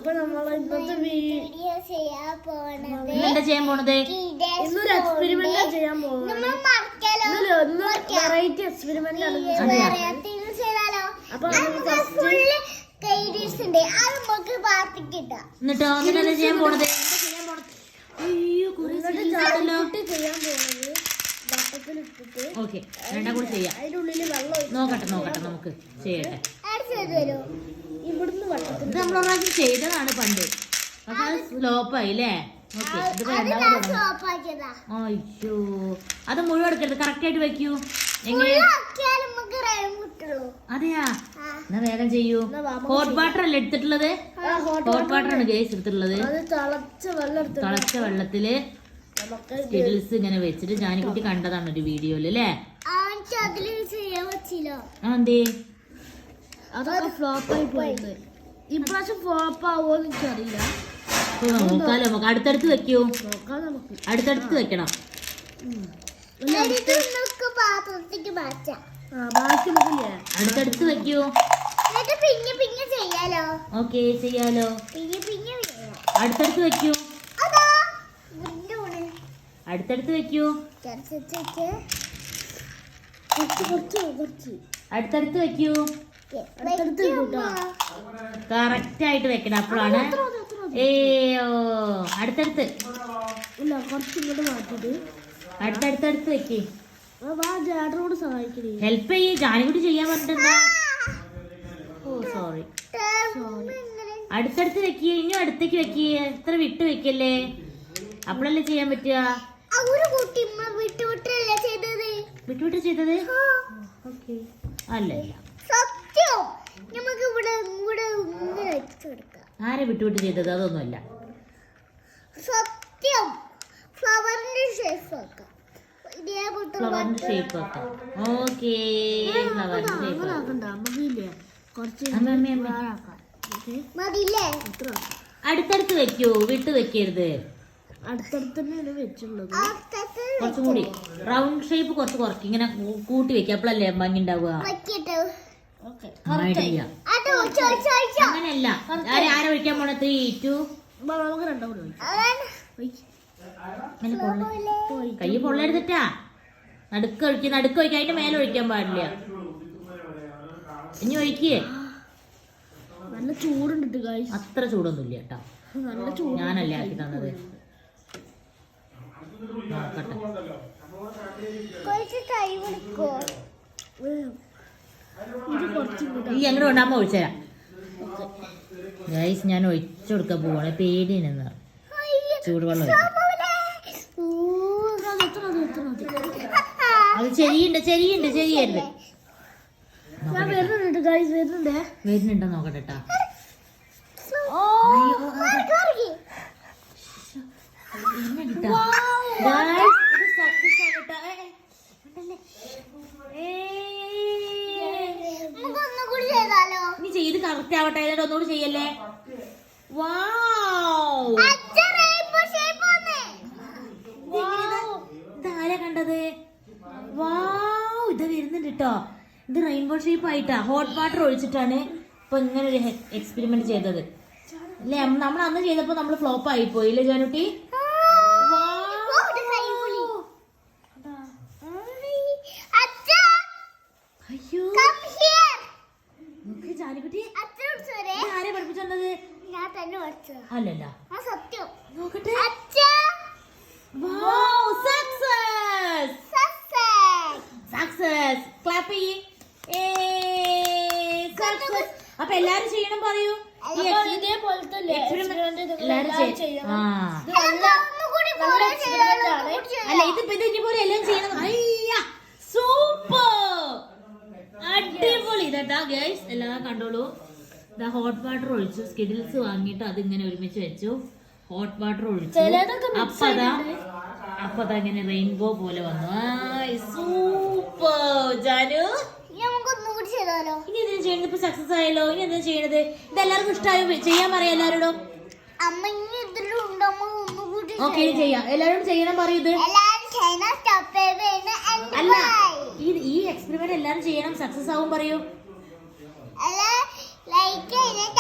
അപ്പൊ നമ്മള് ഇന്നത്തെ വീഡിയോ ചെയ്യാൻ പോണത് എന്താ ചെയ്യാൻ പോണത്? ഇന്നൊരു എക്സ്പെരിമെന്റ് ചെയ്യാൻ പോകുന്നത്. വെറൈറ്റി എക്സ്പെരിമെന്റ് ആണ്. അപ്പൊ എന്നിട്ടോ എന്നിട്ട് ചെയ്യാൻ പോണത്? അയ്യോ ചെയ്യാൻ പോണത് വട്ടത്തിലിട്ടിട്ട് ഓക്കെ രണ്ടാം കൂടി ചെയ്യാം. അതിന്റെ ഉള്ളില് വെള്ളം നോക്കട്ടെ നമുക്ക് ചെയ്യട്ടെ. ഇവിടുന്ന് വട്ടത്തിൽ ഇത് നമ്മൾ പ്രാവശ്യം ചെയ്തതാണ് പണ്ട്, പക്ഷെ അത് സ്ലോപ്പായി അല്ലേ? ഓക്കെ ഇതിപ്പോ രണ്ടാമത്. അയ്യോ അത് മുഴുവൻ എടുക്കരുത്, കറക്റ്റ് ആയിട്ട് വെക്കൂ. എങ്ങനെ? അതെയാ, എന്നാ വേഗം ചെയ്യൂ. ഹോട്ട് വാട്ടർ അല്ലേ എടുത്തിട്ടുള്ളത്? ഹോട്ട് വാട്ടർ ആണ് ഗേസ് എടുത്തിട്ടുള്ളത്. തിളച്ച വെള്ളത്തില് സ്കിഡിൽസ് ഇങ്ങനെ വെച്ചിട്ട് ജാനിക്കുട്ടി കണ്ടതാണ് ഒരു വീഡിയോയില് അല്ലേ? എന്തേ അതൊക്കെ ഫ്ലോപ്പായി പോയത്. ഇപ്രാവശ്യം ഫ്ലോപ്പ് ആവുമോന്ന് എനിക്കറിയില്ല. നോക്കാലോ, നമുക്ക് അടുത്തടുത്ത് വെക്കൂ. നോക്കാം, നമുക്ക് അടുത്തടുത്ത് വെക്കണം. അടുത്തടുത്ത് വെക്കൂ. ഓക്കെ ചെയ്യാലോ. അടുത്തടുത്ത് വെക്കൂ. അടുത്തടുത്ത് വെക്കൂ. അടുത്തടുത്ത് വെക്കൂ. കറക്റ്റ് ആയിട്ട് വെക്കണം, അപ്പോഴാണ്. അടുത്തടുത്ത് അടുത്തടുത്ത് വെക്ക്. ഹെൽപ്പ് ചെയ്യ്, ജാനിക്കുട്ടി ചെയ്യാൻ പറഞ്ഞിട്ടുണ്ടാ. ഓ സോറി. അടുത്തടുത്ത് വെക്കിയേ, ഇനിയും അടുത്തേക്ക് വെക്കിയേ. എത്ര വിട്ട് വെക്കല്ലേ, അപ്പോഴല്ലേ ചെയ്യാൻ പറ്റുക. വിട്ടുവിട്ട് ചെയ്തത് അല്ലല്ല. ആരെ വിട്ടുവിട്ട് ചെയ്തത്? അതൊന്നുമല്ല. ഫ്ലവറിന്റെ ഷേപ്പ് ആക്കാം. ഓക്കേ, ഫ്ലവറിന്റെ ഷേപ്പ്. അടുത്തടുത്ത് വെക്കൂ, വിട്ട് വെക്കരുത്. കുറച്ചും കൂടി റൗണ്ട് ഷേപ്പ് കുറച്ച് കുറയ്ക്കും, ഇങ്ങനെ കൂട്ടി വെക്കുക, അപ്പോഴല്ലേ ഭംഗി ഉണ്ടാവുക. അങ്ങനെയല്ല. ആരെ ഒഴിക്കാൻ പോണ? 3, 2. കൈ പൊള്ളെടുത്തിട്ടാ നടുക്ക് ഒഴിക്കുക. അതിന്റെ മേലെ ഒഴിക്കാൻ പാടില്ല. ഇനി ഒഴിക്കേ. നല്ല ചൂടുണ്ട്. അത്ര ചൂടൊന്നുമില്ല കേട്ടോ, ഞാനല്ലേ ആക്കി തന്നത്. നോക്കട്ടെ. ഈ എങ്ങനെ ഉണ്ടാകുമ്പോ ഒഴിച്ചുതരാം ഗൈസ്. ഞാൻ ഒഴിച്ചു കൊടുക്കാൻ പോവാണ്, പേടിയെന്ന്. ചൂടുവെള്ളം അത് ചെരിയരുത്. വരുന്നുണ്ടോ നോക്കട്ടെ ട്ടാ. ചെയ്ത് കറക്റ്റ് ആവട്ടെ, എന്നിട്ട് ഒന്നുകൂടി ചെയ്യല്ലേ. ഇതാരാ കണ്ടത്? ഇത് വരുന്നുണ്ട് കേട്ടോ. ഇത് റെയിൻബോ ഷേപ്പ് ആയിട്ടാ, ഹോട്ട് വാട്ടർ ഒഴിച്ചിട്ടാണ് ഇപ്പൊ ഇങ്ങനെ ഒരു എക്സ്പെരിമെന്റ് ചെയ്തത് അല്ലേ? നമ്മൾ അന്ന് ചെയ്തപ്പോ നമ്മൾ ഫ്ലോപ്പ് ആയി പോയില്ലേ ജാനുട്ടി? അയ്യോ ജാനുകുട്ടി ആരെ പഠിപ്പിച്ചത്? അല്ലല്ല, നോക്കട്ടെ. സക്സസ്. ക്ലാപ്പ് ചെയ്യ്. അപ്പൊ എല്ലാരും ചെയ്യണം പറയൂ. അല്ല ഇതിപ്പോ ഇതുപോലെ എല്ലാം ചെയ്യണം. സൂപ്പർ, അടിപൊളി. ഇതാ ഗൈസ്, എല്ലാം കണ്ടോളൂ. ഇതാ ഹോട്ട് വാട്ടർ ഒഴിച്ചു, സ്കിഡിൽസ് വാങ്ങിയിട്ട് അതിങ്ങനെ ഒരുമിച്ച് വെച്ചു. ഹോട്ട് വാട്ടർ ഒഴിച്ചു, അപ്പതാ ഇങ്ങനെ റെയിൻബോ പോലെ വന്നു. സൂപ്പർ ജാനു. ഇനി എന്താ ചെയ്യുന്നത്? ഇപ്പൊ സക്സസ് ആയല്ലോ. ഇനി എന്താ ചെയ്യണത്? ഇതെല്ലാവർക്കും ഇഷ്ടമായോ? ചെയ്യാൻ പറയാം എല്ലാവരോടും. ഓക്കെ ചെയ്യാം, എല്ലാവരും ചെയ്യണം പറയൂ. അല്ല, ഈ എക്സ്പെരിമെന്റ് എല്ലാരും ചെയ്യണം, സക്സസ് ആവും പറയൂ. ലൈക്ക് ചെയ്യണം,